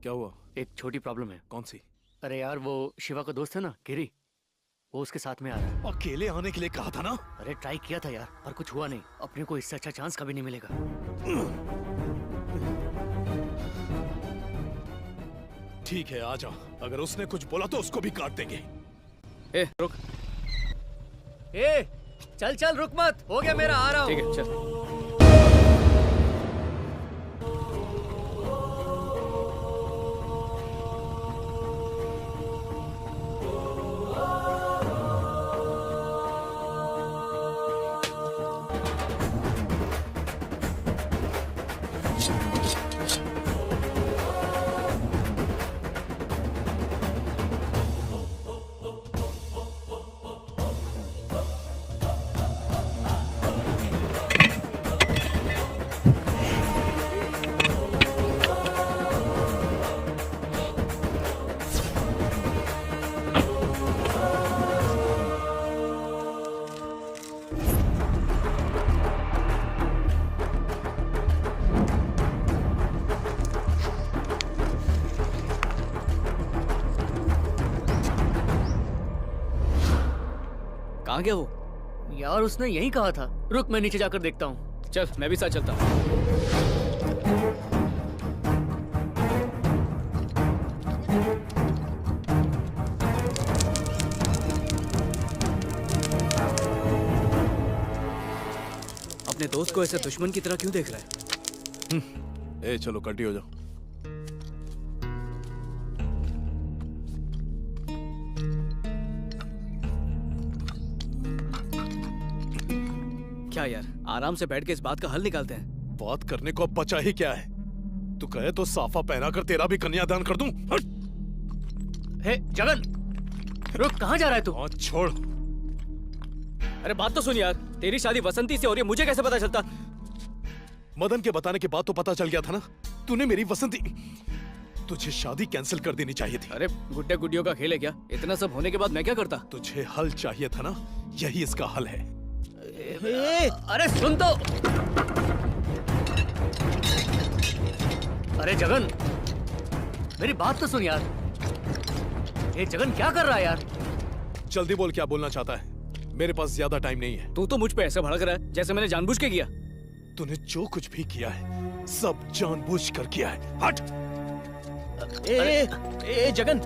क्या हुआ? एक छोटी प्रॉब्लम है। कौन सी? अरे यार, वो शिवा का दोस्त है ना, गिरी, वो उसके साथ में आ रहा है। अकेले आने के लिए कहा था ना। अरे ट्राई किया था यार, पर कुछ हुआ नहीं। अपने को इससे अच्छा चांस कभी नहीं मिलेगा। ठीक है, आ जा। अगर उसने कुछ बोला तो उसको भी काट देंगे। ए रुक। ए चल चल, रुक मत, हो गया मेरा, आ रहा हूँ। ठीक है चल। कहाँ गया वो? यार उसने यही कहा था। रुक, मैं नीचे जाकर देखता हूँ। चल मैं भी साथ चलता हूँ। अपने दोस्त को ऐसे दुश्मन की तरह क्यों देख रहा है? ए चलो, कटी हो जाओ। क्या यार, आराम से बैठ के इस बात का हल निकालते हैं। बात करने को अब बचा ही क्या है? तू कहे तो साफा पहना कर तेरा भी कन्यादान कर दूं। हे जगन, रुक, कहाँ जा रहा है तू? हाँ छोड़। अरे बात तो सुन यार, तेरी शादी वसंती से हो रही है, मुझे कैसे पता चलता? मदन के बताने के बाद तो पता चल गया था ना। तूने मेरी वसंती, तुझे शादी कैंसिल कर देनी चाहिए थी। अरे गुड्डे गुड्डियों का खेल है क्या? इतना सब होने के बाद मैं क्या करता? तुझे हल चाहिए था ना, यही इसका हल है। अरे सुन तो। अरे जगन, मेरी बात तो सुन यार। ये जगन क्या कर रहा है यार? जल्दी बोल, क्या बोलना चाहता है? मेरे पास ज्यादा टाइम नहीं है। तू तो मुझ पे ऐसे भड़क रहा है जैसे मैंने जानबूझ के किया। तूने जो कुछ भी किया है सब जानबूझ कर किया है। हट। ए जगन,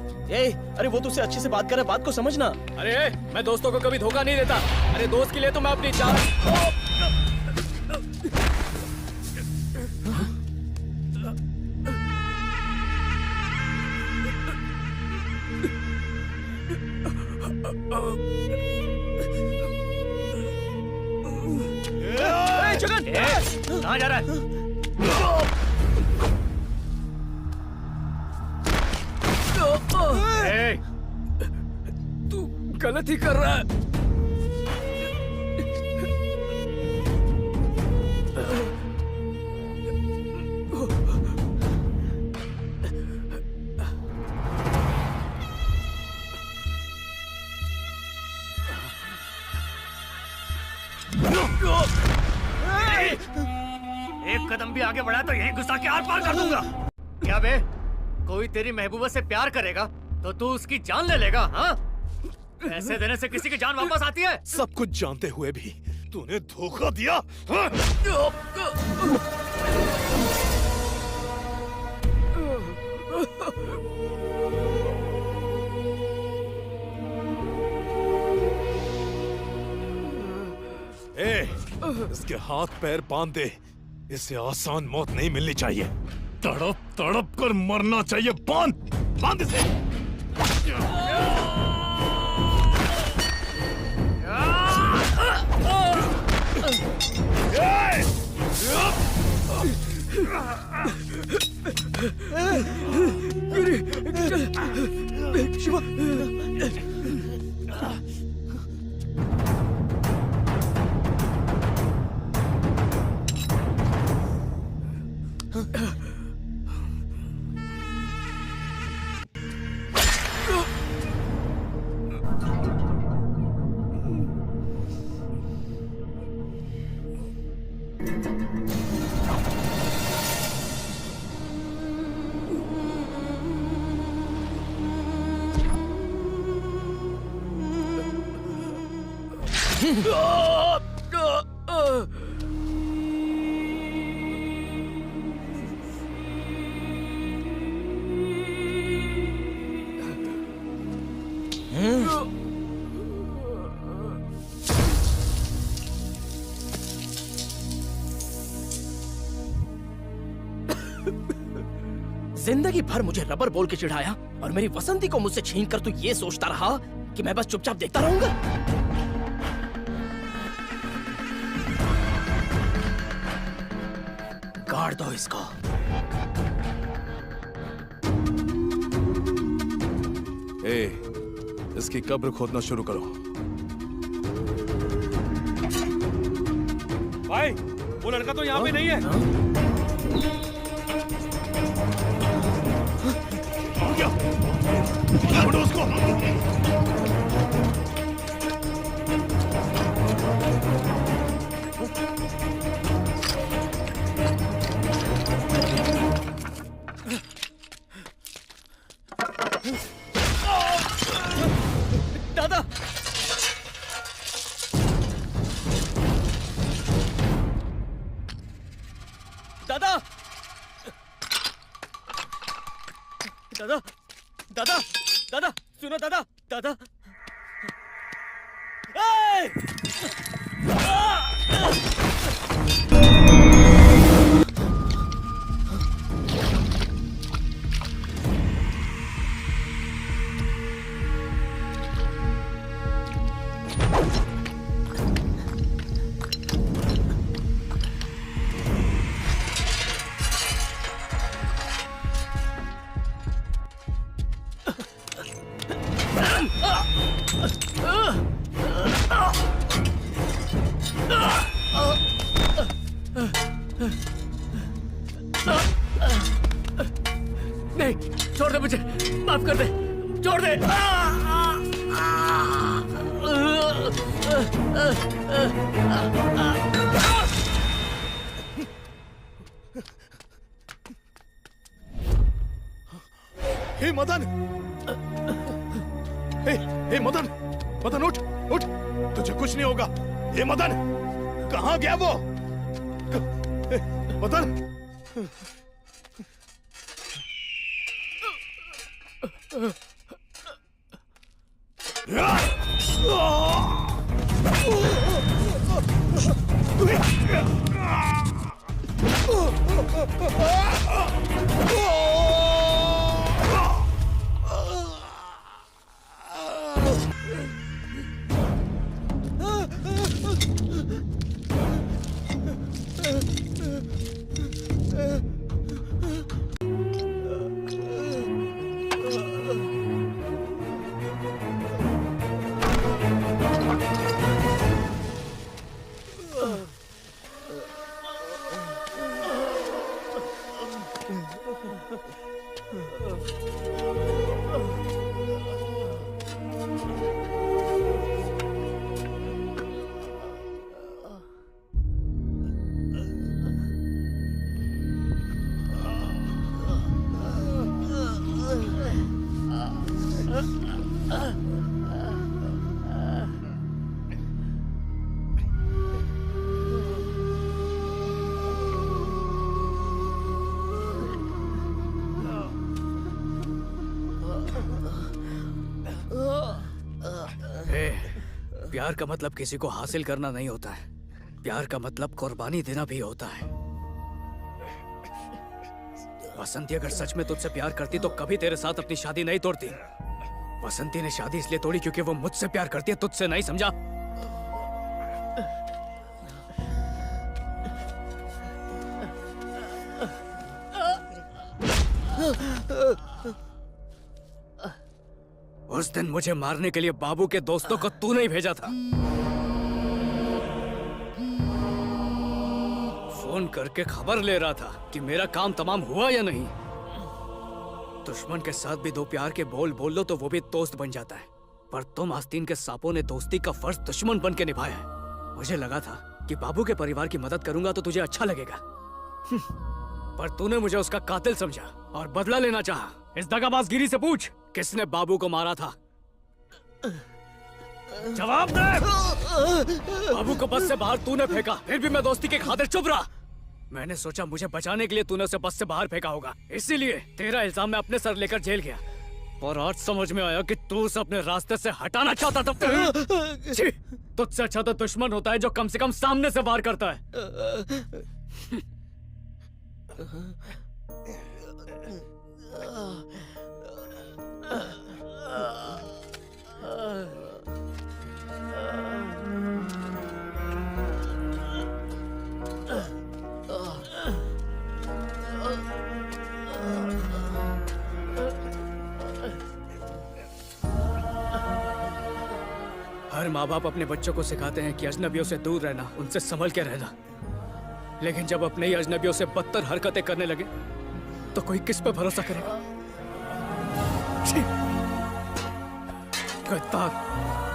अरे वो तुझसे अच्छे से बात कर रहा है, बात को समझना। अरे मैं दोस्तों को कभी धोखा नहीं देता। अरे दोस्त के लिए तो मैं अपनी जान। जगन, कहाँ जा रहा है? तू गलत ही कर रहा है। एक कदम भी आगे बढ़ा तो यहीं घुसा के आर पार कर दूंगा। क्या बे, कोई तेरी महबूबा से प्यार करेगा तो तू उसकी जान ले लेगा? हाँ, पैसे देने से किसी की जान वापस आती है? सब कुछ जानते हुए भी तूने धोखा दिया। हाँ? इसके हाथ पैर बांध दे। इसे आसान मौत नहीं मिलनी चाहिए। तड़प तड़प कर मरना चाहिए। बांध बांध इसे। शिवा, जिंदगी भर मुझे रबर बोल के चिढ़ाया और मेरी वसंती को मुझसे छीन कर तू ये सोचता रहा कि मैं बस चुपचाप देखता रहूंगा। गाड़ दो इसको। इसकी कब्र खोदना शुरू करो। भाई, वो लड़का तो यहाँ पे नहीं है। ढूंढो उसको। दादा, दादा, दादा, दादा, दादा, सुनो दादा, दादा। नहीं, छोड़ दे मुझे, माफ कर दे, छोड़ दे। हे मदन, हे मदन, मदन उठ, उठ, तुझे कुछ नहीं होगा। हे मदन, कहाँ गया वो? मदन, प्यार का मतलब किसी को हासिल करना नहीं होता है। प्यार का मतलब कुर्बानी देना भी होता है। वसंती अगर सच में तुझसे प्यार करती तो कभी तेरे साथ अपनी शादी नहीं तोड़ती। वसंती ने शादी इसलिए तोड़ी क्योंकि वो मुझसे प्यार करती है, तुझसे नहीं, समझा? उस दिन मुझे मारने के लिए बाबू के दोस्तों को तू नहीं भेजा था। फोन करके खबर ले रहा था कि मेरा काम तमाम हुआ या नहीं। दुश्मन के साथ भी दो प्यार के बोल बोल लो तो वो भी दोस्त बन जाता है। पर तुम आस्तीन के सांपों ने दोस्ती का फर्ज दुश्मन बन के निभाया है। मुझे लगा था कि बाबू के परिवार की मदद करूंगा तो तुझे अच्छा लगेगा, पर तूने मुझे उसका कातिल समझा और बदला लेना चाहा। इस दगाबाजगिरी से पूछ, किसने बाबू को मारा था? जवाब दे। बाबू को बस से बाहर तूने फेंका, फिर भी मैं दोस्ती के खातिर चुप रहा। मैंने सोचा मुझे बचाने के लिए तूने उसे बस से बाहर फेंका होगा, इसीलिए तेरा इल्जाम मैं अपने सर लेकर जेल गया। और आज समझ में आया कि तू उसे अपने रास्ते से हटाना चाहता था। छी, तुझसे अच्छा तो दुश्मन होता है जो कम से कम सामने से वार करता है। हर माँ बाप अपने बच्चों को सिखाते हैं कि अजनबियों से दूर रहना, उनसे संभल के रहना। लेकिन जब अपने ही अजनबियों से बदतर हरकतें करने लगे तो कोई किस पे भरोसा करेगा? छी! गद्दार।